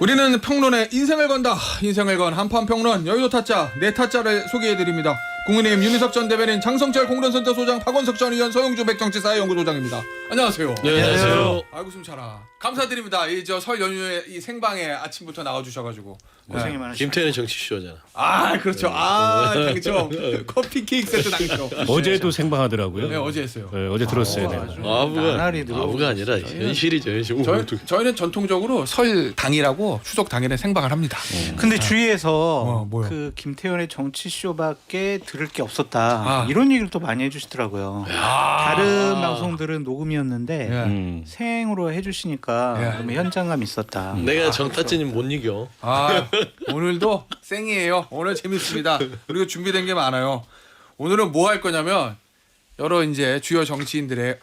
우리는 평론에 인생을 건다. 인생을 건 한판 평론 여의도 타짜 네 타짜를 소개해드립니다. 국민의힘 윤희석 전 대변인, 장성철 공론센터 소장, 박원석 전 의원, 서영주 백정치사회연구소장입니다. 안녕하세요. 네, 안녕하세요. 아이고 숨차라. 감사드립니다. 이 저 설 연휴에 이 생방에 아침부터 나와주셔가지고 고생이 많으시죠. 김태현의 정치쇼잖아. 아 그렇죠. 아 당첨 커피 케이크 세트 당첨. 어제도 생방하더라고요. 네 어제 했어요. 네, 어제 들었어요. 네. 아부가 아니라 현실이죠. 현실. 저희는 전통적으로 설 당일하고 추석 당일에 생방을 합니다. 근데 주위에서 뭐요? 그 김태현의 정치쇼밖에 들을 게 없었다. 이런 얘기를 또 많이 해주시더라고요. 다른 방송들은 녹음이었는데 예. 생으로 해주시니까 너무 현장감 있었다. 내가 정타찌님 못 이겨. 아 오늘도 생이에요. 오늘 재밌습니다. 그리고 준비된 게 많아요. 오늘은 뭐 할 거냐면 여러 이제 주요 정치인들의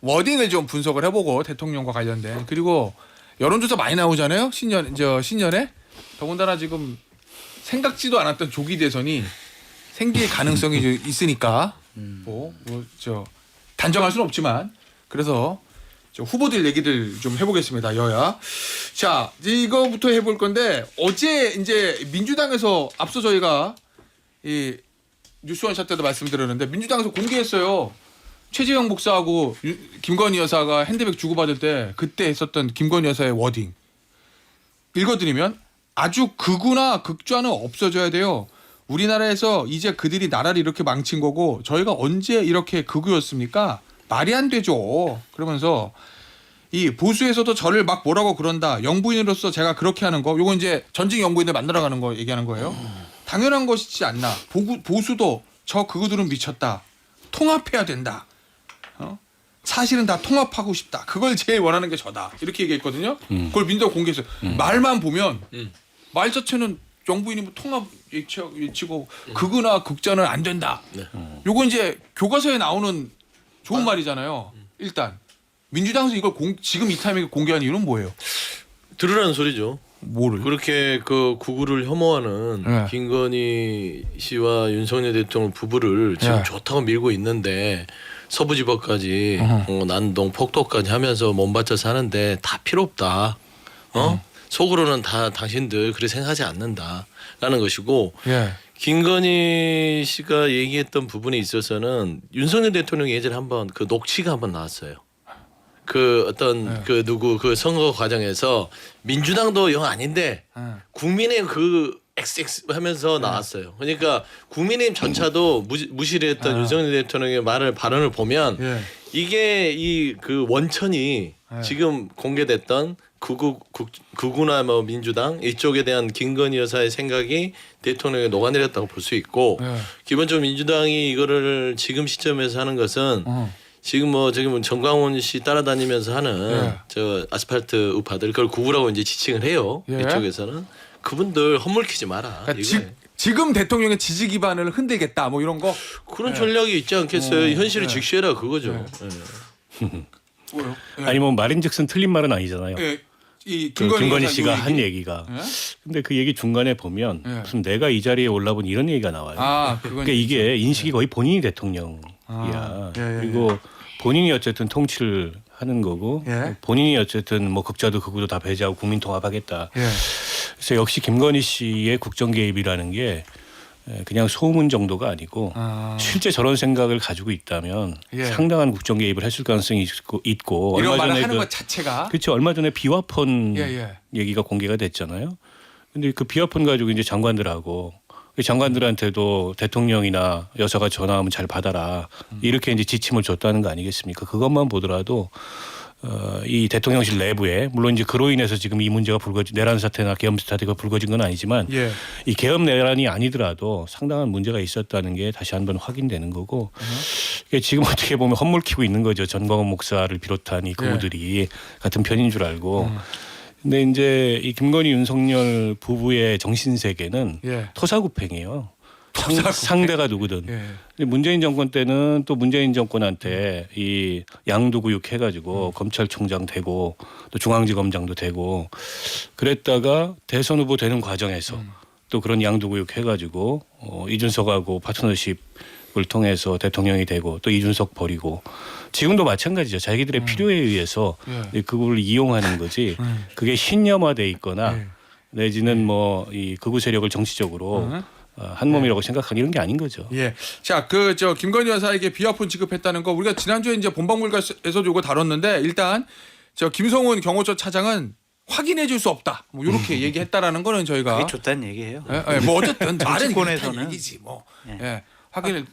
워딩을 좀 분석을 해보고 대통령과 관련된, 그리고 여론조사 많이 나오잖아요. 신년에 더군다나 지금 생각지도 않았던 조기 대선이 생길 가능성이 좀 있으니까 저 단정할 수는 없지만 그래서 저 후보들 얘기들 좀 해보겠습니다. 여야. 자, 이거부터 해볼 건데 어제 이제 민주당에서 앞서 저희가 이 뉴스원샷 때도 말씀드렸는데 민주당에서 공개했어요. 최재형 목사하고 김건희 여사가 핸드백 주고받을 때 그때 했었던 김건희 여사의 워딩. 읽어드리면 아주 극우나 극좌는 없어져야 돼요. 우리나라에서 이제 그들이 나라를 이렇게 망친 거고 저희가 언제 이렇게 극우였습니까? 말이 안 되죠. 그러면서 이 보수에서도 저를 막 뭐라고 그런다. 영부인으로서 제가 그렇게 하는 거. 요거 이제 전직 영부인들 만나러 가는 거 얘기하는 거예요. 당연한 것이지 않나. 보수도 저 극우들은 미쳤다. 통합해야 된다. 사실은 다 통합하고 싶다. 그걸 제일 원하는 게 저다. 이렇게 얘기했거든요. 그걸 민주당 공개했어요. 말만 보면 말 자체는 영부인이 뭐 통합 외치고 극우나 극좌는 안 된다. 요거 이제 교과서에 나오는 좋은 말이잖아요. 일단 민주당에서 이걸 지금 이 타이밍에 공개한 이유는 뭐예요? 들으라는 소리죠. 뭐를? 그렇게 그 구구를 혐오하는 네. 김건희 씨와 윤석열 대통령 부부를 지금 네. 좋다고 밀고 있는데 서부지법까지 난동 폭도까지 하면서 몸바쳐서 하는데 다 필요 없다. 속으로는 다 당신들 그렇게 생각하지 않는다라는 것이고, 예. 김건희 씨가 얘기했던 부분에 있어서는 윤석열 대통령이 예전에 한번 그 녹취가 한번 나왔어요. 그 어떤 그 누구 그 선거 과정에서 민주당도 영 아닌데 국민의힘 그 XX 하면서 나왔어요. 그러니까 국민의힘 전차도 무시를 했던 윤석열 대통령의 발언을 보면 이게 이 그 원천이 지금 공개됐던 극우나 뭐 민주당 이쪽에 대한 김건희 여사의 생각이 대통령에 녹아내렸다고 볼 수 있고, 기본적으로 민주당이 이거를 지금 시점에서 하는 것은 지금 정광훈 씨 따라다니면서 하는 저 아스팔트 우파들 그걸 극우라고 이제 지칭을 해요. 이쪽에서는 그분들 헛물키지 마라. 그러니까 지금 대통령의 지지 기반을 흔들겠다. 뭐 이런 거. 그런 전략이 있지 않겠어요. 현실을 직시해라 그거죠. 뭐요? 아니 뭐 말인즉슨 틀린 말은 아니잖아요. 이 그 김건희 씨가 여사 한 얘기가. 근데 그 얘기 중간에 보면 무슨 내가 이 자리에 올라본 이런 얘기가 나와요. 그러니까 이게 인식이 거의 본인이 대통령이야. 그리고 본인이 어쨌든 통치를 하는 거고 본인이 어쨌든 뭐 극좌도 극우도 다 배제하고 국민 통합하겠다. 그래서 역시 김건희 씨의 국정 개입이라는 게 그냥 소문 정도가 아니고 실제 저런 생각을 가지고 있다면 상당한 국정 개입을 했을 가능성이 있고 이런 얼마 말을 전에 하는 것 자체가 그렇죠. 얼마 전에 비화폰 얘기가 공개가 됐잖아요. 근데 그 비화폰 가지고 이제 장관들하고 장관들한테도 대통령이나 여사가 전화하면 잘 받아라 이렇게 이제 지침을 줬다는 거 아니겠습니까? 그것만 보더라도 이 대통령실 내부에 물론 이제 그로 인해서 지금 이 문제가 내란 사태나 계엄 사태가 불거진 건 아니지만 이 계엄 내란이 아니더라도 상당한 문제가 있었다는 게 다시 한번 확인되는 거고 지금 어떻게 보면 헛물키고 있는 거죠. 전광훈 목사를 비롯한 이 그우들이 같은 편인 줄 알고. 근데 이제 이 김건희 윤석열 부부의 정신 세계는 토사구팽이에요. 상대가 누구든. 문재인 정권 때는 또 문재인 정권한테 이 양도구육 해가지고 검찰총장 되고 또 중앙지검장도 되고 그랬다가 대선 후보 되는 과정에서 또 그런 양도구육 해가지고 이준석하고 파트너십을 통해서 대통령이 되고 또 이준석 버리고 지금도 마찬가지죠. 자기들의 필요에 의해서 그걸 이용하는 거지. 그게 신념화돼 있거나 내지는 뭐 이 극우 세력을 정치적으로 한 몸이라고 생각하는 이런 게 아닌 거죠. 예. 자, 김건희 여사에게 비화폰 지급했다는 거 우리가 지난주에 이제 본방불가에서도 이거 다뤘는데 일단 김성훈 경호처 차장은 확인해 줄 수 없다. 뭐 이렇게 얘기했다라는 거는 저희가 그게 좋다는 얘기예요. 뭐 어쨌든 말은 정치권에서는. 그렇다는 얘기지 뭐. 예. 예. 확인을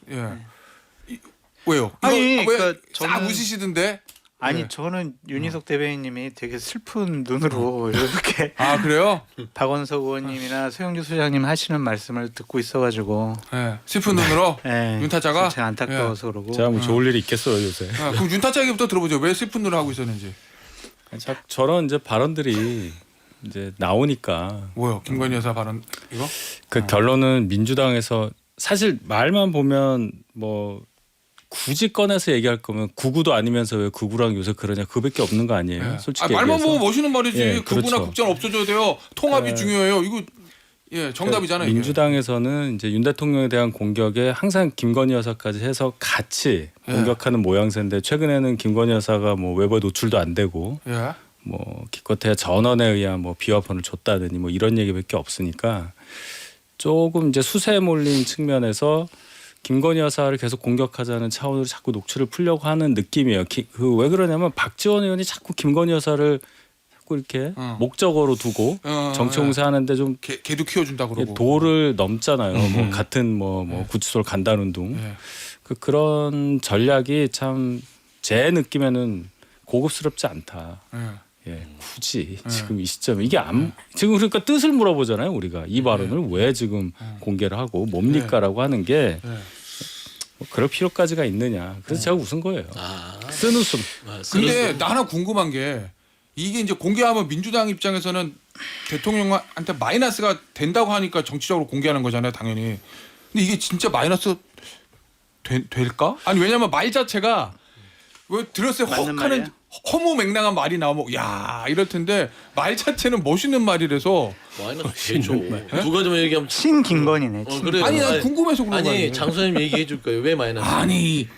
왜요? 아니, 그러니까 싹 저는- 웃으시던데. 아니 네. 저는 윤희석 대변인님이 되게 슬픈 눈으로 이렇게 아, 그래요? 박원석 의원님이나 소영주 소장님 하시는 말씀을 듣고 있어가지고 예. 슬픈 눈으로 예, 윤타짜가? 제가 안타까워서 그러고 제가 뭐 좋을 일이 있겠어요 요새. 그럼 윤타짜 얘기부터 들어보죠. 왜 슬픈 눈을 하고 있었는지. 저런 이제 발언들이 이제 나오니까 뭐요? 김건희 여사 발언 이거? 그 결론은 민주당에서 사실 말만 보면 뭐 굳이 꺼내서 얘기할 거면 구구도 아니면서 왜 구구랑 요새 그러냐 그밖에 없는 거 아니에요. 예. 솔직히 말만 얘기해서. 보면 멋있는 말이지. 예, 그분화 그렇죠. 국자는 없어져야 돼요. 통합이 예. 중요해요. 이거 정답이잖아요. 이게. 민주당에서는 이제 윤 대통령에 대한 공격에 항상 김건희 여사까지 해서 같이 예. 공격하는 모양새인데 최근에는 김건희 여사가 뭐 외부에 노출도 안 되고 예. 뭐 기껏해야 전원에 의한 뭐 비화폰을 줬다더니 뭐 이런 얘기밖에 없으니까 조금 이제 수세에 몰린 측면에서 김건희 여사를 계속 공격하자는 차원으로 자꾸 녹취를 풀려고 하는 느낌이에요. 왜 그러냐면 박지원 의원이 자꾸 김건희 여사를 자꾸 이렇게 목적어로 두고 정치 공세하는데 좀 개도 키워준다 그러고. 도를 넘잖아요. 뭐 같은 뭐 구치소를 간다는 둥. 예. 그런 전략이 참 제 느낌에는 고급스럽지 않다. 예. 예, 굳이 지금 이 시점에 이게 지금 그러니까 뜻을 물어보잖아요. 우리가 이 발언을 왜 지금 공개를 하고 뭡니까라고 하는 게 뭐 그럴 필요까지가 있느냐. 그래서 제가 웃은 거예요. 쓴 웃음. 근데 나 하나 궁금한 게 이게 이제 공개하면 민주당 입장에서는 대통령한테 마이너스가 된다고 하니까 정치적으로 공개하는 거잖아요, 당연히. 근데 이게 진짜 마이너스 될까? 아니 왜냐면 말 자체가 왜 들었을 때 맞는 헉하는 말이야? 허무맹랑한 말이 나오면 야 이럴 텐데 말 자체는 멋있는 말이라서 마이너스 되죠. 두 가지만 얘기하면 친 김건희네. 어, 친. 그래요. 아니 난 궁금해서 그런 거 아니 아니에요. 장소님 얘기해 줄 거예요. 왜 마이너스? 아니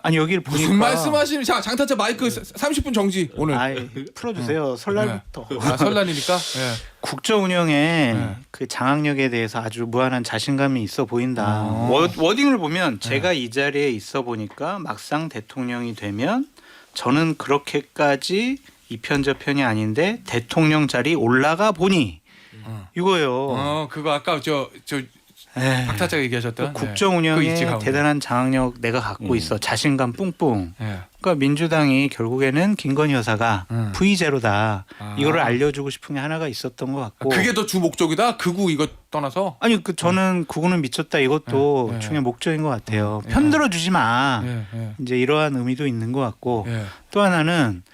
아니 여기를 보니까 무슨 말씀하시는 자 장타차 마이크 30분 정지 오늘. 아이, 풀어주세요. 설날부터. 설날이니까. 예. 국정 운영에 네. 그 장악력에 대해서 아주 무한한 자신감이 있어 보인다. 워딩을 보면 제가 이 자리에 있어 보니까 막상 대통령이 되면 저는 그렇게까지 이 편 저 편이 아닌데 대통령 자리 올라가 보니 이거예요. 그거 아까 저 에이, 박타짜가 얘기하셨던 국정 그 운영에 있지, 가운데. 대단한 장악력 내가 갖고 있어. 자신감 뿡뿡. 예. 그러니까 민주당이 결국에는 김건희 여사가 V0다. 이거를 알려주고 싶은 게 하나가 있었던 것 같고. 그게 더 주 목적이다. 극우 이거 떠나서. 아니 저는 구구는 미쳤다 이것도 예, 예. 중요한 목적인 것 같아요. 편들어 주지 마. 예. 이제 이러한 의미도 있는 것 같고 예. 또 하나는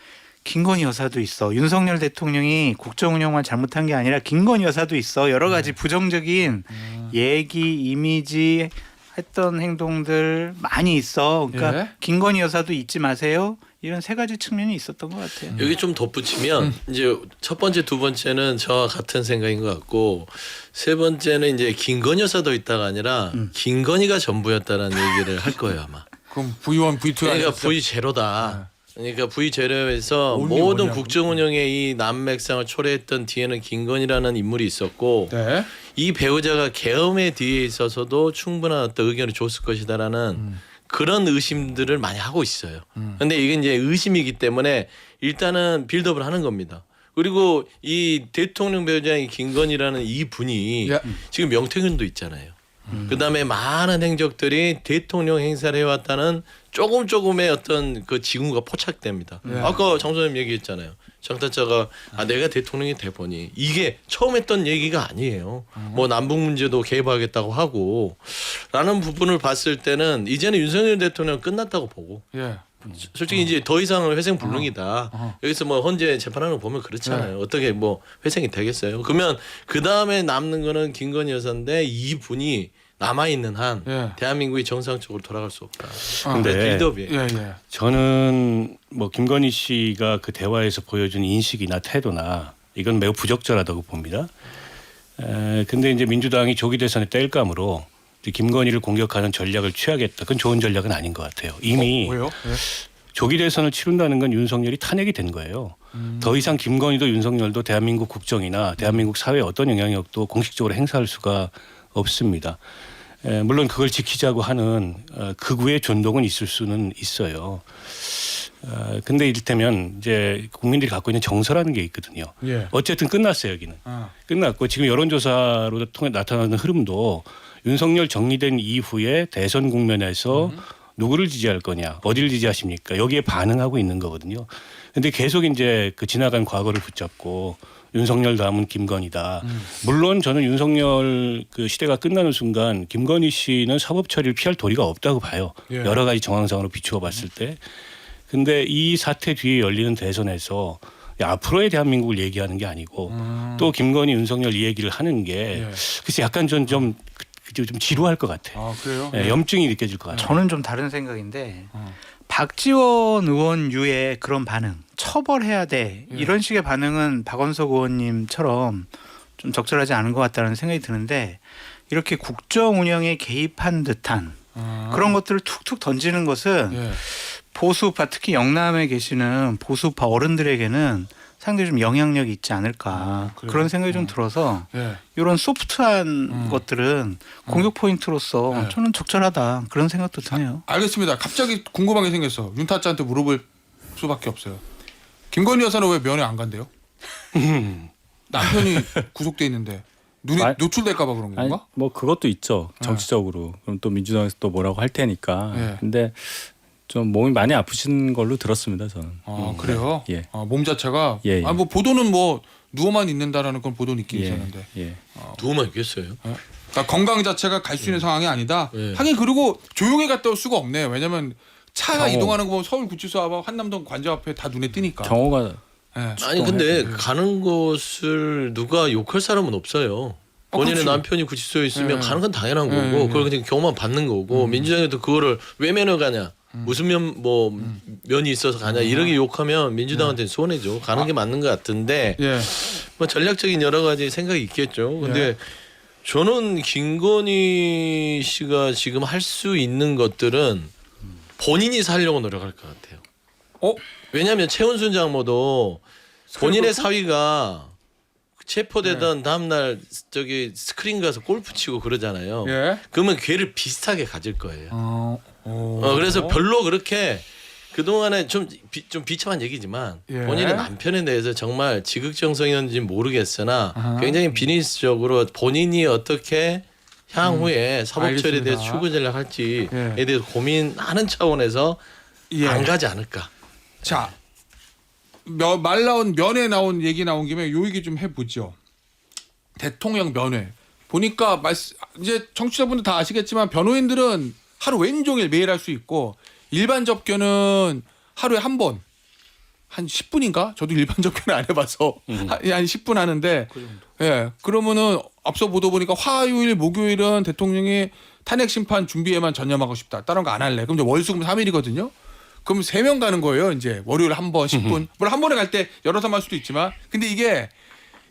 김건희 여사도 있어. 윤석열 대통령이 국정 운영만 잘못한 게 아니라 김건희 여사도 있어. 여러 가지 부정적인 얘기, 이미지 했던 행동들 많이 있어. 그러니까 예. 김건희 여사도 잊지 마세요. 이런 세 가지 측면이 있었던 것 같아요. 여기 좀 덧붙이면 이제 첫 번째, 두 번째는 저와 같은 생각인 것 같고 세 번째는 이제 김건희 여사도 있다가 아니라 김건희가 전부였다라는 얘기를 할 거예요 아마. 그럼 V1, V2 그러니까 V 제로다. 그러니까 V 제로에서 모든 국정 운영의 이 난맥상을 초래했던 뒤에는 김건희라는 인물이 있었고 네. 이 배우자가 계엄의 뒤에 있어서도 충분한 어떤 의견을 줬을 것이다라는 그런 의심들을 많이 하고 있어요. 근데 이게 이제 의심이기 때문에 일단은 빌드업을 하는 겁니다. 그리고 이 대통령 배우자인 김건희라는 이 분이 예. 지금 명태균도 있잖아요. 그다음에 많은 행적들이 대통령 행사를 해왔다는 조금의 어떤 그 징후가 포착됩니다. 예. 아까 장 소장님 얘기했잖아요. 장타짜가 내가 대통령이 돼 보니 이게 처음 했던 얘기가 아니에요. 뭐 남북 문제도 개입하겠다고 하고 라는 부분을 봤을 때는 이제는 윤석열 대통령 끝났다고 보고 예. 솔직히 이제 더 이상은 회생 불능이다. 여기서 뭐 헌재 재판하는 거 보면 그렇잖아요. 어떻게 뭐 회생이 되겠어요? 그러면 그 다음에 남는 거는 김건희 여사인데 이 분이 남아 있는 한 예. 대한민국이 정상적으로 돌아갈 수 없다. 근데 빌드업이에요. 예. 저는 뭐 김건희 씨가 그 대화에서 보여준 인식이나 태도나 이건 매우 부적절하다고 봅니다. 근데 이제 민주당이 조기 대선의 땔감으로 이제 김건희를 공격하는 전략을 취하겠다. 그건 좋은 전략은 아닌 것 같아요. 이미 왜요? 예. 조기 대선을 치른다는 건 윤석열이 탄핵이 된 거예요. 더 이상 김건희도 윤석열도 대한민국 국정이나 대한민국 사회에 어떤 영향력도 공식적으로 행사할 수가 없습니다. 물론 그걸 지키자고 하는 극우의 존동은 있을 수는 있어요. 근데 이를테면 이제 국민들이 갖고 있는 정서라는 게 있거든요. 예. 어쨌든 끝났어요, 여기는. 아. 끝났고 지금 여론조사로 통해 나타나는 흐름도 윤석열 정리된 이후에 대선 국면에서 누구를 지지할 거냐, 어디를 지지하십니까? 여기에 반응하고 있는 거거든요. 근데 계속 이제 그 지나간 과거를 붙잡고 윤석열 다음은 김건희다. 물론 저는 윤석열 그 시대가 끝나는 순간 김건희 씨는 사법 처리를 피할 도리가 없다고 봐요. 예. 여러 가지 정황상으로 비추어 봤을 때. 근데 이 사태 뒤에 열리는 대선에서 앞으로의 대한민국을 얘기하는 게 아니고 또 김건희, 윤석열 이 얘기를 하는 게 예. 글쎄 약간 좀 지루할 것 같아. 아 그래요? 예, 염증이 느껴질 것 같아. 저는 좀 다른 생각인데 박지원 의원 유의 그런 반응, 처벌해야 돼 예. 이런 식의 반응은 박원석 의원님처럼 좀 적절하지 않은 것 같다는 생각이 드는데 이렇게 국정 운영에 개입한 듯한 그런 것들을 툭툭 던지는 것은 예. 보수파 특히 영남에 계시는 보수파 어른들에게는 상당히 좀 영향력이 있지 않을까 그래요? 그런 생각이 좀 들어서 예. 이런 소프트한 것들은 공격 포인트로서 네. 저는 적절하다 그런 생각도 드네요. 알겠습니다. 갑자기 궁금한 게 생겼어. 윤타짜한테 물어볼 수밖에 없어요. 김건희 여사는 왜 면회 안 간대요? 남편이 구속돼 있는데 눈이 아- 노출될까 봐 그런 아니 건가? 뭐 그것도 있죠. 정치적으로. 그럼 또 민주당에서 또 뭐라고 할 테니까. 예. 근데 좀 몸이 많이 아프신 걸로 들었습니다, 저는. 아 그래요? 예. 아, 몸 자체가 예, 예. 아 뭐 보도는 뭐 누워만 있는다라는 그런 보도는 있긴 있었는데 예. 누구만 있겠어요. 그러니까 건강 자체가 갈 수 있는 상황이 아니다. 예. 하긴 그리고 조용히 갔다 올 수가 없네. 왜냐면 차가 경호. 이동하는 거 보면 서울 구치소 앞 한남동 관저 앞에 다 눈에 띄니까. 경호가 예. 아니 근데 가는 곳을 누가 욕할 사람은 없어요. 본인의 그렇죠. 남편이 구치소에 있으면 예. 가는 건 당연한 예, 거고 예. 그걸 그냥 경호만 받는 거고 민주당에도 그거를 왜 면허 가냐 무슨 면이 있어서 가냐 이렇게 욕하면 민주당한테는 손해죠. 가는 게 맞는 것 같은데 예. 뭐 전략적인 여러 가지 생각이 있겠죠. 근데 저는 김건희 씨가 지금 할 수 있는 것들은 본인이 살려고 노력할 것 같아요. 어? 왜냐하면 최은순 장모도 본인의 사위가 체포되던 다음날 저기 스크린 가서 골프 치고 그러잖아요. 예. 그러면 걔를 비슷하게 가질 거예요. 오. 그래서 별로 그렇게 그동안에 좀 비참한 얘기지만 예. 본인의 남편에 대해서 정말 지극정성이었는지 모르겠으나 아하. 굉장히 비즈니스적으로 본인이 어떻게 향후에 사법 처리에 대해서 알겠습니다. 출구 전략할지에 예. 대해서 고민하는 차원에서 예. 안 가지 않을까. 자, 말 나온 면회 나온 얘기 나온 김에 요 얘기 좀 해보죠. 대통령 면회 보니까 이제 청취자분들 다 아시겠지만 변호인들은 하루 왼종일 매일 할 수 있고 일반 접견은 하루에 한 번. 한 10분인가? 저도 일반 접견을 안 해봐서 한 10분 하는데 예 그러면은 앞서 보도 보니까 화요일 목요일은 대통령이 탄핵 심판 준비에만 전념하고 싶다. 다른 거 안 할래. 그럼 이제 월수금 3일이거든요. 그럼 3명 가는 거예요. 이제 월요일 한 번 10분. 물론 한 번에 갈 때 여러 사람 할 수도 있지만 근데 이게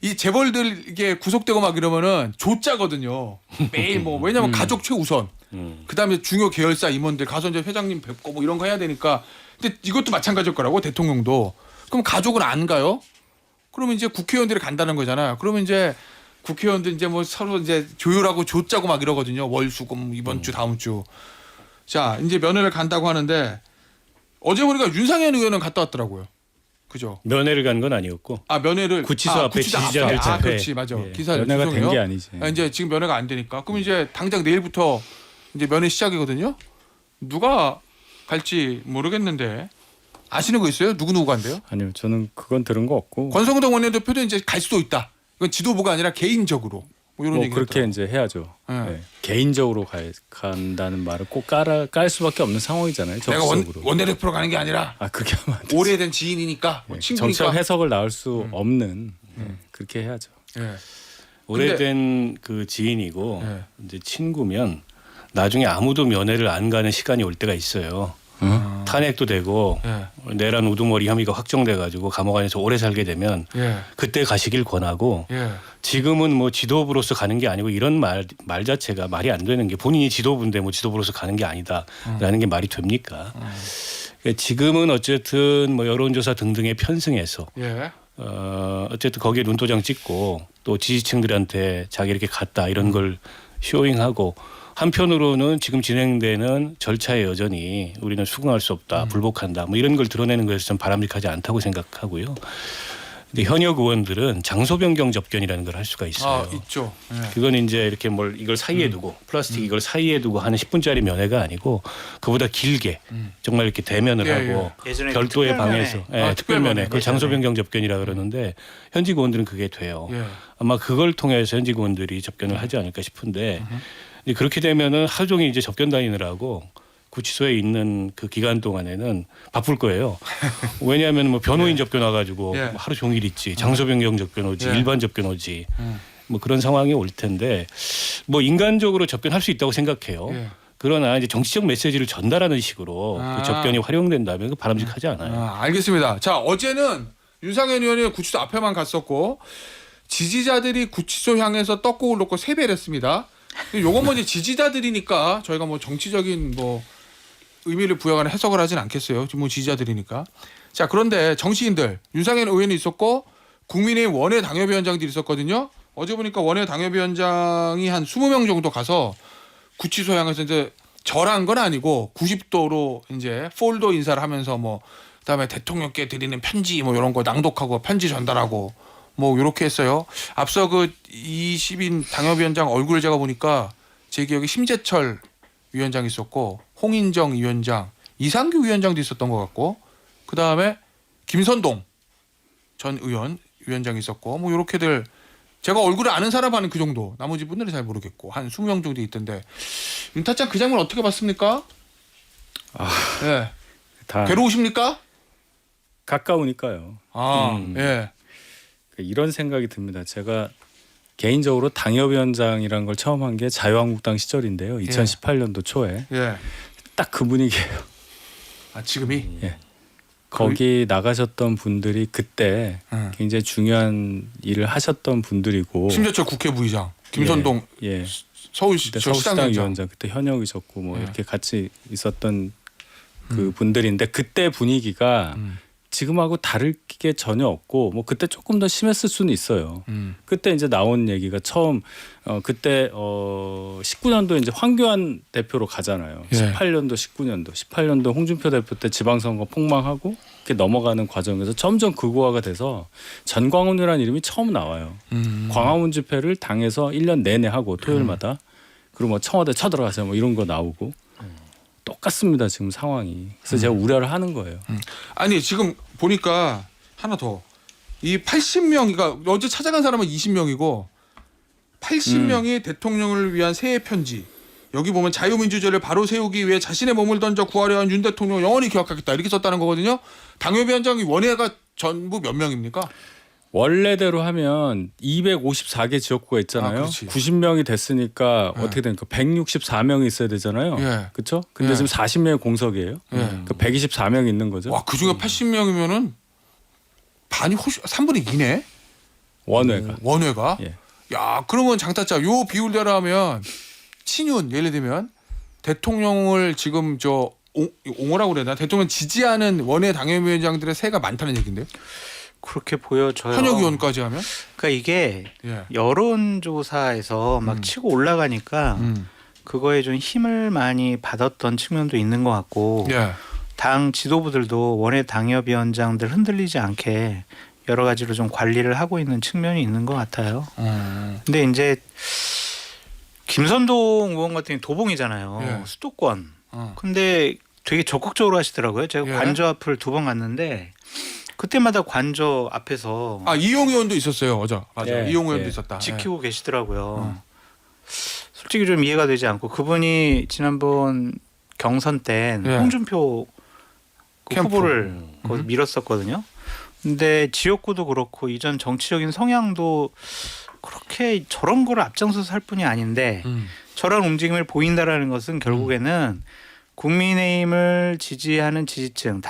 이 재벌들 이게 구속되고 막 이러면은 조짜거든요. 매일 뭐 왜냐면 가족 최우선. 그다음에 중요 계열사 임원들 가서 이제 회장님 뵙고 뭐 이런 거 해야 되니까. 근데 이것도 마찬가지일 거라고 대통령도. 그럼 가족은 안 가요? 그러면 이제 국회의원들이 간다는 거잖아요. 그러면 이제 국회의원들 이제 뭐 서로 이제 조율하고 조짜고 막 이러거든요. 월수금 이번 주 다음 주. 자 이제 면회를 간다고 하는데 어제 보니까 윤상현 의원은 갔다 왔더라고요. 그죠? 면회를 간 건 아니었고 아 면회를 구치소 앞에 지지자들 앞에. 집회. 그렇지 맞아. 예. 기사 면회가 된 죄송해요. 게 아니지. 이제 지금 면회가 안 되니까. 그럼 이제 당장 내일부터 이제 면회 시작이거든요. 누가 갈지 모르겠는데 아시는 거 있어요? 누구 간대요? 아니요, 저는 그건 들은 거 없고. 권성동 원내대표도 이제 갈 수도 있다. 이건 지도부가 아니라 개인적으로 뭐 이런 뭐 얘기. 그렇게 이제 해야죠. 예. 네. 개인적으로 간다는 말을 꼭 깔 수밖에 없는 상황이잖아요. 내가 정치적으로. 원내대표로 가는 게 아니라 그렇게 하면 안 되지. 오래된 지인이니까 뭐 예. 친구니까. 정치적 해석을 나올 수 없는 그렇게 해야죠. 예. 오래된 그 지인이고 예. 이제 친구면 나중에 아무도 면회를 안 가는 시간이 올 때가 있어요. 탄핵도 되고 예. 내란 우두머리 혐의가 확정돼 가지고 감옥 안에서 오래 살게 되면 예. 그때 가시길 권하고 예. 지금은 뭐 지도부로서 가는 게 아니고 이런 말 자체가 말이 안 되는 게 본인이 지도부인데 뭐 지도부로서 가는 게 아니다라는 게 말이 됩니까? 지금은 어쨌든 뭐 여론조사 등등에 편승해서 예. 어쨌든 거기에 눈도장 찍고 또 지지층들한테 자기 이렇게 갔다 이런 걸 쇼잉하고 한편으로는 지금 진행되는 절차에 여전히 우리는 수긍할 수 없다, 불복한다, 뭐 이런 걸 드러내는 것에서 좀 바람직하지 않다고 생각하고요. 근데 현역 의원들은 장소 변경 접견이라는 걸 할 수가 있어요. 아, 있죠. 예. 그건 이제 이렇게 뭘 이걸 사이에 두고 플라스틱 이걸 사이에 두고 하는 10분짜리 면회가 아니고 그보다 길게 정말 이렇게 대면을 예, 하고 예전에 별도의 특별면회. 방에서 아, 특별면회 그 예전에. 장소 변경 접견이라 그러는데 현직 의원들은 그게 돼요. 예. 아마 그걸 통해서 현직 의원들이 접견을 하지 않을까 싶은데 이제 그렇게 되면은 하루 종일 이제 접견 다니느라고 구치소에 있는 그 기간 동안에는 바쁠 거예요. 왜냐하면 뭐 변호인 접견 와가지고 예. 뭐 하루 종일 있지, 장소 변경 접견 오지, 예. 일반 접견 오지, 뭐 그런 상황이 올 텐데 뭐 인간적으로 접견할 수 있다고 생각해요. 예. 그러나 이제 정치적 메시지를 전달하는 식으로 아. 그 접견이 활용된다면 그 바람직하지 않아요. 아, 알겠습니다. 자, 어제는 윤상현 의원이 구치소 앞에만 갔었고 지지자들이 구치소 향해서 떡국을 놓고 세배를 했습니다. 요건 뭐 이제 지지자들이니까 저희가 뭐 정치적인 뭐 의미를 부여하는 해석을 하진 않겠어요. 지금 뭐 지지자들이니까. 자, 그런데 정치인들 윤상현 의원이 있었고 국민의힘 원외 당협위원장들이 있었거든요. 어제 보니까 원외 당협위원장이 한 20명 정도 가서 구치소 향해서 이제 절한 건 아니고 90도로 이제 폴더 인사를 하면서 뭐 그다음에 대통령께 드리는 편지 뭐 이런 거 낭독하고 편지 전달하고 뭐 이렇게 했어요. 앞서 그 20인 당협위원장 얼굴을 제가 보니까 제 기억에 심재철 위원장 있었고 홍인정 위원장, 이상규 위원장도 있었던 것 같고 그 다음에 김선동 전 의원 위원장이 있었고 뭐 이렇게들 제가 얼굴을 아는 사람 하는 그 정도. 나머지 분들은 잘 모르겠고 한 20명 정도 있던데 윤타짱 그 장면 어떻게 봤습니까? 예. 다 괴로우십니까? 가까우니까요. 아, 예. 이런 생각이 듭니다. 제가 개인적으로 당협위원장이란 걸 처음 한 게 자유한국당 시절인데요. 2018년도 초에 예. 딱 그 분위기예요. 아, 지금이? 거기 나가셨던 분들이 그때 응. 굉장히 중요한 일을 하셨던 분들이고 심재철 국회 부의장, 김선동 예, 서울시 그때 시장 서울시당 위원장. 위원장 그때 현역이셨고 뭐 예. 이렇게 같이 있었던 그 분들인데 그때 분위기가 지금하고 다를 게 전혀 없고 뭐 그때 조금 더 심했을 수는 있어요. 그때 이제 나온 얘기가 처음 그때 19년도 이제 황교안 대표로 가잖아요. 예. 18년도 홍준표 대표 때 지방선거 폭망하고 이렇게 넘어가는 과정에서 점점 극우화가 돼서 전광훈이라는 이름이 처음 나와요. 광화문 집회를 당에서 1년 내내 하고 토요일마다 그리고 뭐 청와대 쳐들어가세요 뭐 이런 거 나오고 똑같습니다 지금 상황이. 그래서 제가 우려를 하는 거예요. 아니 지금 보니까 하나 더. 이 80명, 그러니까 어제 찾아간 사람은 20명이고 80명이 대통령을 위한 새해 편지. 여기 보면 자유민주주의를 바로 세우기 위해 자신의 몸을 던져 구하려 한 윤 대통령 영원히 기억하겠다 이렇게 썼다는 거거든요. 당협위원장이 원외가 전부 몇 명입니까? 원래대로 하면 254개 지역구가 있잖아요. 아, 그렇지. 90명이 됐으니까 네. 어떻게 됩니까? 164명이 있어야 되잖아요. 예. 그렇죠? 근데 예. 지금 40명의 공석이에요. 예. 그러니까 124명이 있는 거죠. 와, 그중에 80명이면은 반이 훨씬 3분의 2네. 원외가. 원외가. 예. 야, 그러면 장타짜 요 비율대로 하면 친윤 예를 들면 대통령을 지금 저 옹호라고 그래야 되나? 대통령 지지하는 원외 당협위원장들의 세가 많다는 얘긴데요. 그렇게 보여져요. 현역 의원까지 하면. 그러니까 이게 예. 여론조사에서 막 치고 올라가니까 그거에 좀 힘을 많이 받았던 측면도 있는 것 같고 예. 당 지도부들도 원외 당협위원장들 흔들리지 않게 여러 가지로 좀 관리를 하고 있는 측면이 있는 것 같아요. 근데 이제 김선동 의원 같은 경우 도봉이잖아요. 예. 수도권. 어. 근데 되게 적극적으로 하시더라고요. 제가 예. 관저 앞을 2번 갔는데 그때마다 관저 앞에서 아, 이용 의원도 있었어요. 맞아. 예. 이용 의원도 예. 있었다. 지키고 계시더라고요. 솔직히 좀 이해가 되지 않고 그분이 지난번 경선 때 예. 홍준표 그 캠프. 후보를 거기서 밀었었거든요. 근데 지역구도 그렇고 이전 정치적인 성향도 그렇게 저런 거를 앞장서서 할 뿐이 아닌데 저런 움직임을 보인다라는 것은 결국에는 국민의힘을 지지하는 지지층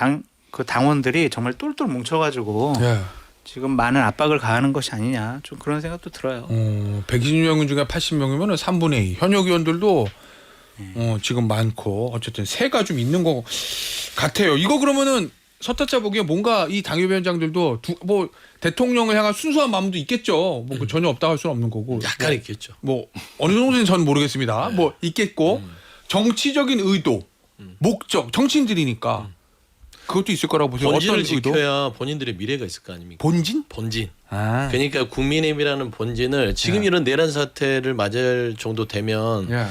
그 당원들이 정말 똘똘 뭉쳐가지고 예. 지금 많은 압박을 가하는 것이 아니냐 좀 그런 생각도 들어요. 120명 중에 80명이면 3분의 2. 현역 의원들도 지금 많고 어쨌든 새가 좀 있는 것 같아요. 이거 그러면은 서타짜 보기에 뭔가 이 당협위원장들도 뭐 대통령을 향한 순수한 마음도 있겠죠. 뭐 전혀 없다고 할 수는 없는 거고. 약간 있겠죠. 뭐 어느 정도는 전 모르겠습니다. 뭐 있겠고 정치적인 의도, 목적, 정치인들이니까 그것도 있을 거라고 보세요. 본진을 어떤 의도? 지켜야 본인들의 미래가 있을 거 아닙니까? 본진? 본진. 아. 그러니까 국민의힘이라는 본진을 지금 이런 내란 사태를 맞을 정도 되면 예.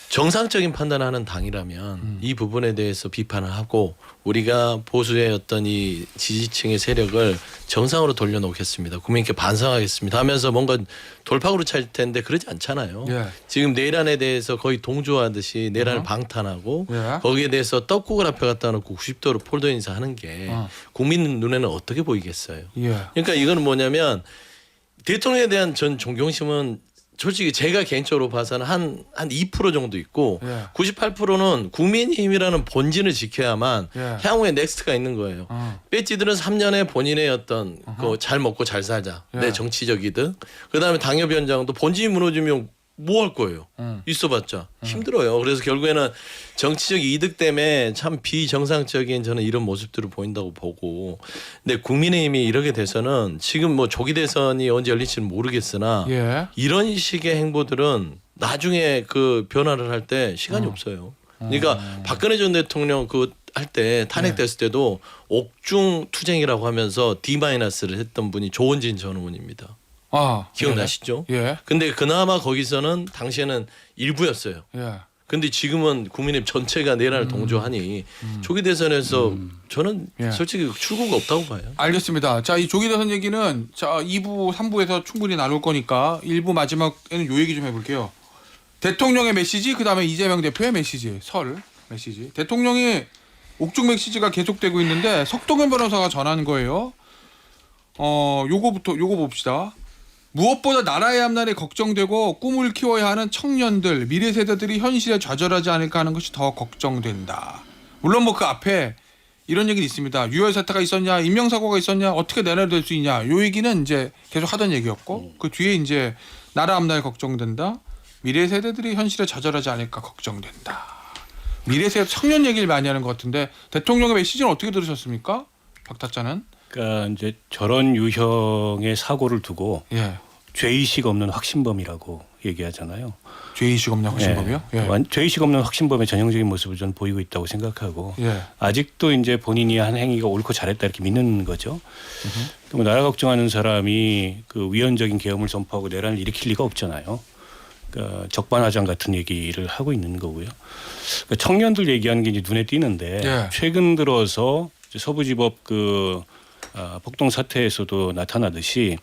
정상적인 판단을 하는 당이라면 이 부분에 대해서 비판을 하고 우리가 보수의 어떤 이 지지층의 세력을 정상으로 돌려놓겠습니다. 국민께 반성하겠습니다 하면서 뭔가 돌파구로 찰 텐데 그러지 않잖아요. 예. 지금 내란에 대해서 거의 동조하듯이 내란을 방탄하고 예. 거기에 대해서 떡국을 앞에 갖다 놓고 90도로 폴더 인사하는 게 국민 눈에는 어떻게 보이겠어요. 예. 그러니까 이거는 뭐냐면 대통령에 대한 전 존경심은 솔직히 제가 개인적으로 봐서는 한 2% 정도 있고 예. 98%는 국민의힘이라는 본진을 지켜야만 예. 향후에 넥스트가 있는 거예요. 배지들은 3년에 본인의 어떤 그 잘 먹고 잘 살자. 예. 내 정치적 이득. 그다음에 당협위원장도 본진이 무너지면 뭐 할 거예요? 있어봤자 힘들어요. 그래서 결국에는 정치적 이득 때문에 참 비정상적인 저는 이런 모습들을 보인다고 보고, 근데 국민의힘이 이렇게 돼서는 지금 뭐 조기 대선이 언제 열릴지는 모르겠으나 예. 이런 식의 행보들은 나중에 그 변화를 할 때 시간이 없어요. 그러니까 박근혜 전 대통령 그 할 때 탄핵됐을 때도 옥중 투쟁이라고 하면서 D-를 했던 분이 조원진 전 의원입니다. 아, 기억나시죠? 예. 근데 그나마 거기서는 당시에는 일부였어요. 예. 근데 지금은 국민의힘 전체가 내란을 동조하니 조기 대선에서 저는 예. 솔직히 출구가 없다고 봐요. 알겠습니다. 자, 이 조기 대선 얘기는 자 2부, 3부에서 충분히 나눌 거니까 1부 마지막에는 요 얘기 좀 해볼게요. 대통령의 메시지, 그다음에 이재명 대표의 메시지, 설 메시지. 대통령이 옥중 메시지가 계속되고 있는데 석동현 변호사가 전한 거예요. 요거 봅시다. 무엇보다 나라의 앞날이 걱정되고 꿈을 키워야 하는 청년들, 미래 세대들이 현실에 좌절하지 않을까 하는 것이 더 걱정된다. 물론 뭐 그 앞에 이런 얘기는 있습니다. 유혈 사태가 있었냐, 인명사고가 있었냐, 어떻게 내려될 수 있냐. 요 얘기는 이제 계속 하던 얘기였고 그 뒤에 이제 나라 앞날 걱정된다. 미래 세대들이 현실에 좌절하지 않을까 걱정된다. 미래 세대 청년 얘기를 많이 하는 것 같은데 대통령의 메시지는 어떻게 들으셨습니까, 박타짜는? 그러니까 이제 저런 유형의 사고를 두고 예. 죄의식 없는 확신범이라고 얘기하잖아요. 죄의식 없냐 확신범이요? 예. 죄의식 없는 확신범의 전형적인 모습을 저는 보이고 있다고 생각하고 예. 아직도 이제 본인이 한 행위가 옳고 잘했다 이렇게 믿는 거죠. 그럼 나라 걱정하는 사람이 그 위헌적인 계엄을 선포하고 내란을 일으킬 리가 없잖아요. 그러니까 적반하장 같은 얘기를 하고 있는 거고요. 그러니까 청년들 얘기하는 게 이제 눈에 띄는데 예. 최근 들어서 서부지법 그 폭동 사태에서도 나타나듯이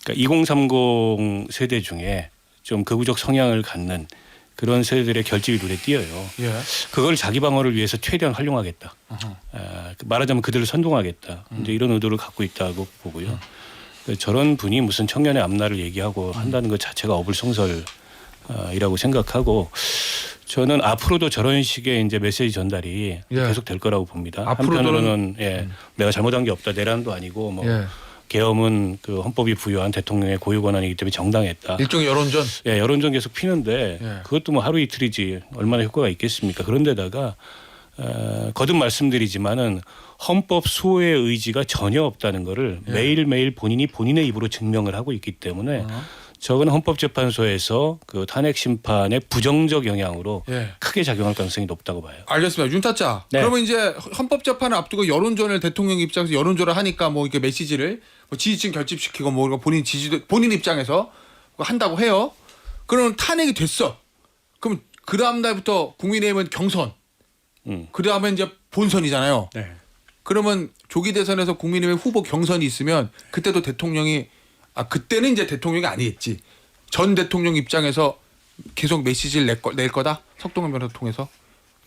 그러니까 2030 세대 중에 좀 극우적 성향을 갖는 그런 세대들의 결집이 눈에 띄어요. 예. 그걸 자기 방어를 위해서 최대한 활용하겠다. 말하자면 그들을 선동하겠다. 이제 이런 의도를 갖고 있다고 보고요. 저런 분이 무슨 청년의 앞날을 얘기하고 한다는 것 자체가 어불성설이라고 생각하고 저는 앞으로도 저런 식의 이제 메시지 전달이 예. 계속 될 거라고 봅니다. 앞으로는- 한편으로는 내가 잘못한 게 없다. 내란도 아니고 뭐 예. 계엄은 그 헌법이 부여한 대통령의 고유 권한이기 때문에 정당했다. 일종의 여론전. 예, 여론전 계속 피는데 예. 그것도 뭐 하루 이틀이지 얼마나 효과가 있겠습니까? 그런데다가 거듭 말씀드리지만은 헌법 수호의 의지가 전혀 없다는 거를 예. 매일매일 본인이 본인의 입으로 증명을 하고 있기 때문에 저건 헌법재판소에서 그 탄핵 심판의 부정적 영향으로 예. 크게 작용할 가능성이 높다고 봐요. 알겠습니다. 윤타짜. 네. 그러면 이제 헌법 재판을 앞두고 여론전을 대통령 입장에서 여론전을 하니까 뭐 이렇게 메시지를 뭐 지지층 결집시키고 뭐 본인 지지도 본인 입장에서 한다고 해요. 그러면 탄핵이 됐어. 그럼 그 다음 날부터 국민의힘은 경선. 그 다음에 이제 본선이잖아요. 네. 그러면 조기 대선에서 국민의힘 후보 경선이 있으면 그때도 대통령이 그때는 이제 대통령이 아니겠지. 전 대통령 입장에서 계속 메시지를 낼 거다. 석동현 변호사 통해서,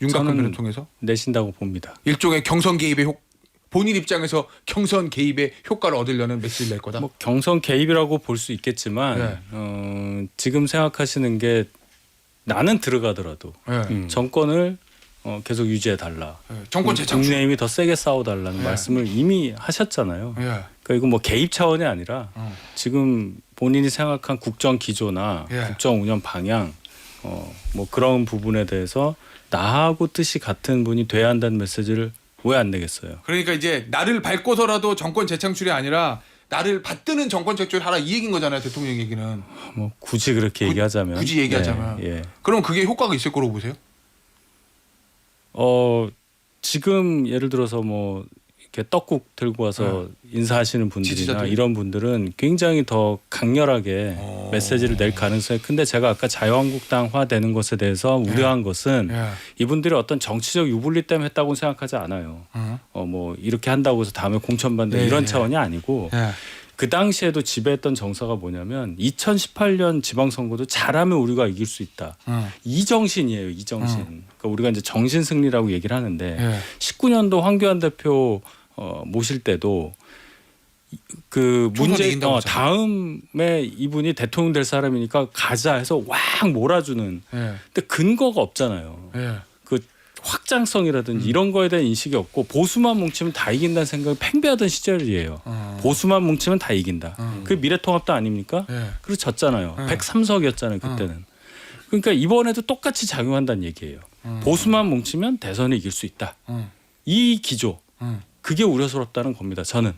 윤곽근 저는 변호사 통해서 내신다고 봅니다. 일종의 경선 개입의 본인 입장에서 경선 개입의 효과를 얻으려는 메시지를 낼 거다. 뭐 경선 개입이라고 볼 수 있겠지만 지금 생각하시는 게 나는 들어가더라도 예. 정권을 계속 유지해 달라. 정권 재창출. 국민의힘이 더 세게 싸워달라는 예. 말씀을 이미 하셨잖아요. 예. 그러니까 이건 뭐 개입 차원이 아니라 지금 본인이 생각한 국정 기조나 예. 국정 운영 방향 뭐 그런 부분에 대해서 나하고 뜻이 같은 분이 돼야 한다는 메시지를 왜 안 내겠어요? 그러니까 이제 나를 밟고서라도 정권 재창출이 아니라 나를 받드는 정권 재창출하라 이 얘기인 거잖아요. 대통령 얘기는. 뭐 굳이 그렇게 얘기하자면 굳이 얘기하자면. 네, 예. 그럼 그게 효과가 있을 거라고 보세요? 지금 예를 들어서 뭐 이렇게 떡국 들고 와서 인사하시는 분들이나 지지자들. 이런 분들은 굉장히 더 강렬하게 메시지를 낼 가능성이 큰데 제가 아까 자유한국당화 되는 것에 대해서 우려한 것은 예. 이분들이 어떤 정치적 유불리 때문에 했다고 생각하지 않아요. 뭐 이렇게 한다고 해서 다음에 공천받는 네, 이런 네. 차원이 아니고 예. 그 당시에도 지배했던 정서가 뭐냐면 2018년 지방선거도 잘하면 우리가 이길 수 있다. 이 정신이에요. 이 정신. 그러니까 우리가 이제 정신 승리라고 얘기를 하는데 예. 19년도 황교안 대표 모실 때도 그 총선 문제 이긴다고 하잖아요. 다음에 이분이 대통령 될 사람이니까 가자 해서 왁 몰아주는. 예. 근데 근거가 없잖아요. 예. 그 확장성이라든지 이런 거에 대한 인식이 없고 보수만 뭉치면 다 이긴다는 생각을 팽배하던 시절이에요. 보수만 뭉치면 다 이긴다. 그게 미래통합도 아닙니까? 예. 그래서 졌잖아요. 네. 103석이었잖아요 그때는. 그러니까 이번에도 똑같이 작용한다는 얘기예요. 보수만 뭉치면 대선에 이길 수 있다. 이 기조. 그게 우려스럽다는 겁니다. 저는.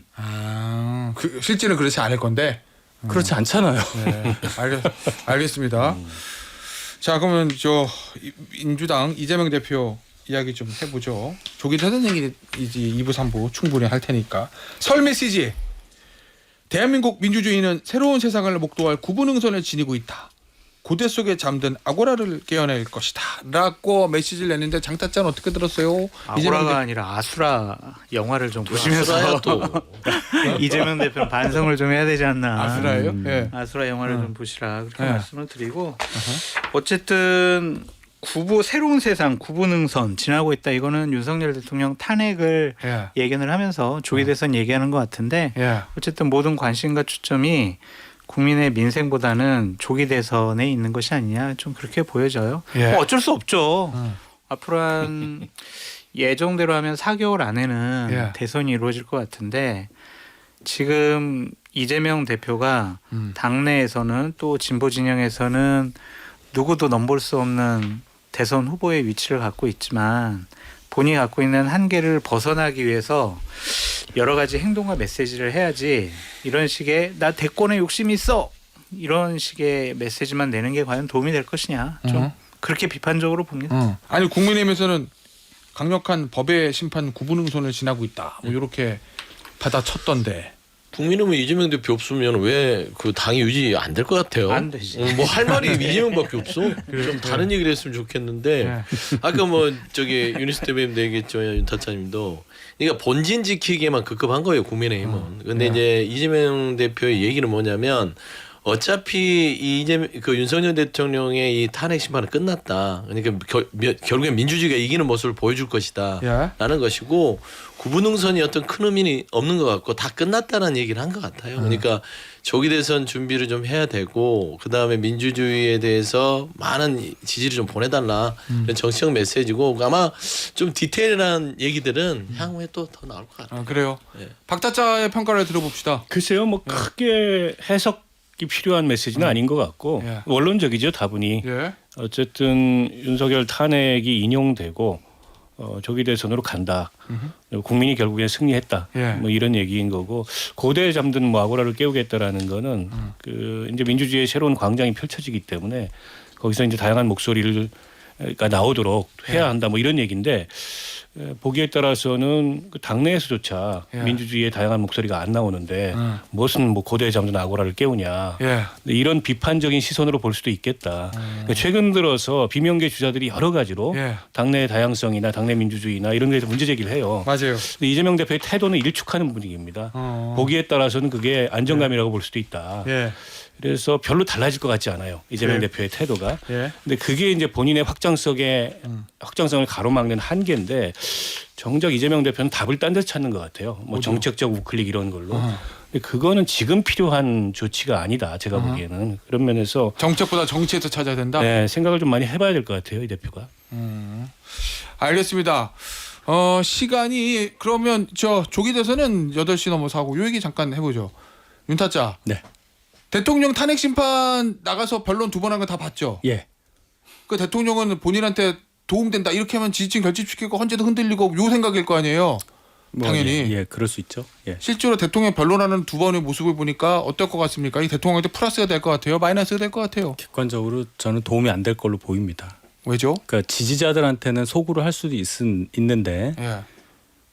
실제는 그렇지 않을 건데. 그렇지 않잖아요. 네. 알겠습니다. 자, 그러면 저 민주당 이재명 대표 이야기 좀 해보죠. 조기 대선 얘기 이제 2부 3부 충분히 할 테니까. 설 메시지. 대한민국 민주주의는 새로운 세상을 목도할 구분응선을 지니고 있다. 고대 속에 잠든 아고라를 깨어낼 것이다. 라고 메시지를 냈는데 장타짜는 어떻게 들었어요? 아고라가 아니라 아수라 영화를 좀 보시면서 아수라야 또. 이재명 대표는 반성을 좀 해야 되지 않나. 아수라예요? 예. 아수라 영화를 좀 보시라 그렇게 네. 말씀을 드리고 어쨌든 새로운 세상 구분응선 지나고 있다. 이거는 윤석열 대통령 탄핵을 예. 예견을 하면서 조기 대선 얘기하는 것 같은데 예. 어쨌든 모든 관심과 초점이 국민의 민생보다는 조기 대선에 있는 것이 아니냐 좀 그렇게 보여져요. 예. 뭐 어쩔 수 없죠. 앞으로 한 예정대로 하면 4개월 안에는 예. 대선이 이루어질 것 같은데 지금 이재명 대표가 당내에서는 또 진보 진영에서는 누구도 넘볼 수 없는 대선 후보의 위치를 갖고 있지만 본인이 갖고 있는 한계를 벗어나기 위해서 여러 가지 행동과 메시지를 해야지 이런 식의 나 대권에 욕심이 있어 이런 식의 메시지만 내는 게 과연 도움이 될 것이냐 좀 그렇게 비판적으로 봅니다. 아니 국민의힘에서는 강력한 법의 심판 구분응선을 지나고 있다. 뭐 이렇게 받아쳤던데. 국민의힘은 이재명 대표 없으면 왜 그 당이 유지 안 될 것 같아요? 안 되지. 뭐 할 말이 이재명밖에 없어. 좀 다른 얘기를 했으면 좋겠는데 네. 아까 뭐 저기 유니스 대표님도 얘기했죠, 윤타차님도. 그러니까 본진 지키기에만 급급한 거예요, 국민의힘은. 근데 이제 이재명 대표의 얘기는 뭐냐면 어차피 그 윤석열 대통령의 이 탄핵 심판은 끝났다. 그러니까 결국엔 민주주의가 이기는 모습을 보여줄 것이다라는 것이고 구분응선이 어떤 큰 의미는 없는 것 같고 다 끝났다는 얘기를 한 것 같아요. 그러니까 조기 대선 준비를 좀 해야 되고 그 다음에 민주주의에 대해서 많은 지지를 좀 보내달라 이런 정치적 메시지고 아마 좀 디테일한 얘기들은 향후에 또 더 나올 것 같아요. 그래요. 예. 박타짜의 평가를 들어봅시다. 글쎄요, 뭐 크게 해석이 필요한 메시지는 아닌 것 같고 예. 원론적이죠, 다분히. 예. 어쨌든 윤석열 탄핵이 인용되고 조기 대선으로 간다. 국민이 결국엔 승리했다. 예. 뭐 이런 얘기인 거고 고대에 잠든 뭐 아고라를 깨우겠다라는 거는 그 이제 민주주의의 새로운 광장이 펼쳐지기 때문에 거기서 이제 다양한 목소리가 나오도록 해야 한다. 뭐 이런 얘기인데 보기에 따라서는 그 당내에서조차 예. 민주주의의 다양한 목소리가 안 나오는데 무슨 뭐 고대에 잠든 아고라를 깨우냐. 예. 이런 비판적인 시선으로 볼 수도 있겠다. 그러니까 최근 들어서 비명계 주자들이 여러 가지로 예. 당내 다양성이나 당내 민주주의나 이런 데서 문제 제기를 해요. 맞아요. 근데 이재명 대표의 태도는 일축하는 분위기입니다. 보기에 따라서는 그게 안정감이라고 볼 수도 있다. 예. 그래서 별로 달라질 것 같지 않아요. 이재명 예. 대표의 태도가. 예. 근데 그게 이제 본인의 확장성을 가로막는 한계인데 정작 이재명 대표는 답을 딴 데서 찾는 것 같아요. 뭐 정책적 우클릭 이런 걸로. 근데 그거는 지금 필요한 조치가 아니다. 제가 보기에는. 그런 면에서 정책보다 정치에서 찾아야 된다. 네, 생각을 좀 많이 해봐야 될 것 같아요. 이 대표가. 알겠습니다. 시간이 그러면 저 조기 대선은 8시 넘어서 하고 요 얘기 잠깐 해보죠. 윤타짜. 네. 대통령 탄핵 심판 나가서 변론 2번 한 거 다 봤죠? 예. 그 대통령은 본인한테 도움된다 이렇게 하면 지지층 결집시키고 헌재도 흔들리고 요 생각일 거 아니에요. 당연히. 예, 그럴 수 있죠. 예. 실제로 대통령 변론하는 두 번의 모습을 보니까 어떨 것 같습니까? 이 대통령한테 플러스가 될 것 같아요? 마이너스가 될 것 같아요? 객관적으로 저는 도움이 안 될 걸로 보입니다. 왜죠? 그러니까 지지자들한테는 속으로 할 수도 있는데 예.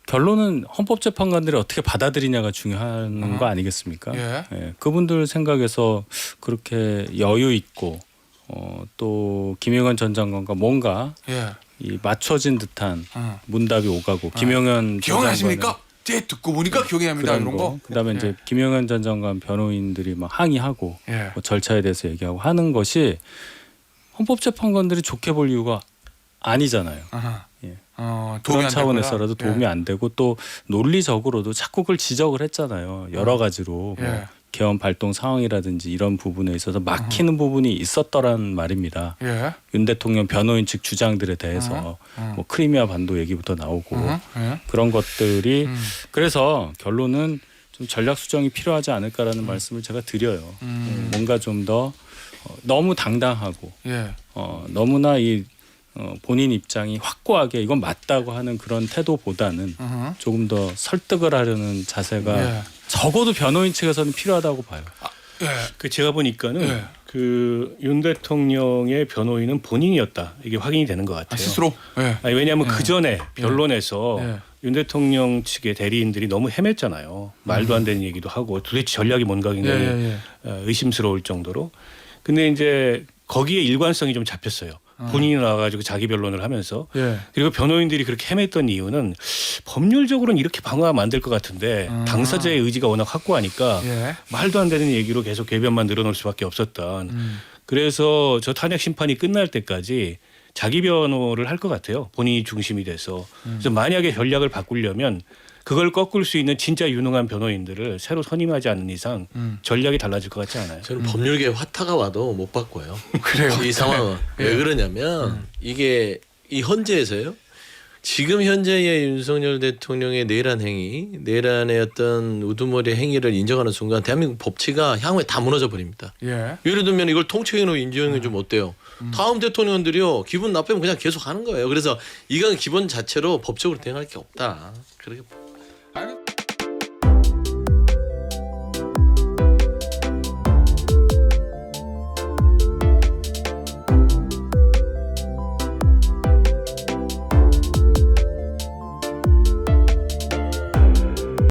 결론은 헌법재판관들이 어떻게 받아들이냐가 중요한 거 아니겠습니까? 예. 예, 그분들 생각에서 그렇게 여유 있고 또 김영현 전 장관과 뭔가 예. 이 맞춰진 듯한 문답이 오가고 김영현 기억나십니까? 제 듣고 보니까 기억이 납니다. 이런 거. 그다음에 이제 김영현 전 장관 변호인들이 막 항의하고 예. 뭐 절차에 대해서 얘기하고 하는 것이 헌법재판관들이 좋게 볼 이유가 아니잖아요. 아하. 예. 도움이 그런 안 차원에서라도 되구나. 도움이 안 되고 또 논리적으로도 자꾸 그걸 지적을 했잖아요. 여러 가지로 예. 뭐 개헌 발동 상황이라든지 이런 부분에 있어서 막히는 부분이 있었더란 말입니다. 예. 윤 대통령 변호인 측 주장들에 대해서 뭐 크리미아 반도 얘기부터 나오고 예. 그런 것들이 그래서 결론은 좀 전략 수정이 필요하지 않을까라는 말씀을 제가 드려요. 뭔가 좀 더 너무 당당하고 예. 너무나 이 본인 입장이 확고하게 이건 맞다고 하는 그런 태도보다는 조금 더 설득을 하려는 자세가 예. 적어도 변호인 측에서는 필요하다고 봐요. 예. 그 제가 보니까는 네. 그 윤 대통령의 변호인은 본인이었다. 이게 확인이 되는 것 같아요. 스스로. 예. 아니, 왜냐하면 그 전에 변론에서 예. 윤 대통령 측의 대리인들이 너무 헤맸잖아요. 말도 안 되는 얘기도 하고 도대체 전략이 뭔가 굉장히 예. 의심스러울 정도로. 근데 이제 거기에 일관성이 좀 잡혔어요. 본인이 나와가지고 자기 변론을 하면서 예. 그리고 변호인들이 그렇게 헤맸던 이유는 법률적으로는 이렇게 방어하면 안 될 것 같은데 당사자의 의지가 워낙 확고하니까 예. 말도 안 되는 얘기로 계속 궤변만 늘어놓을 수밖에 없었던. 그래서 저 탄핵 심판이 끝날 때까지 자기 변호를 할 것 같아요. 본인이 중심이 돼서. 그래서 만약에 전략을 바꾸려면 그걸 꺾을 수 있는 진짜 유능한 변호인들을 새로 선임하지 않는 이상 전략이 달라질 것 같지 않아요? 저는 법률계 화타가 와도 못 바꿔요. 그래요. 이 상황은 왜 그러냐면 이게 이 헌재에서요. 지금 현재의 윤석열 대통령의 내란 행위, 내란의 어떤 우두머리 행위를 인정하는 순간 대한민국 법치가 향후에 다 무너져 버립니다. 예. 예를 들면 이걸 통치행위로 인정해 좀 어때요? 다음 대통령들이요 기분 나쁘면 그냥 계속 하는 거예요. 그래서 이건 기본 자체로 법적으로 대응할 게 없다. 그렇게.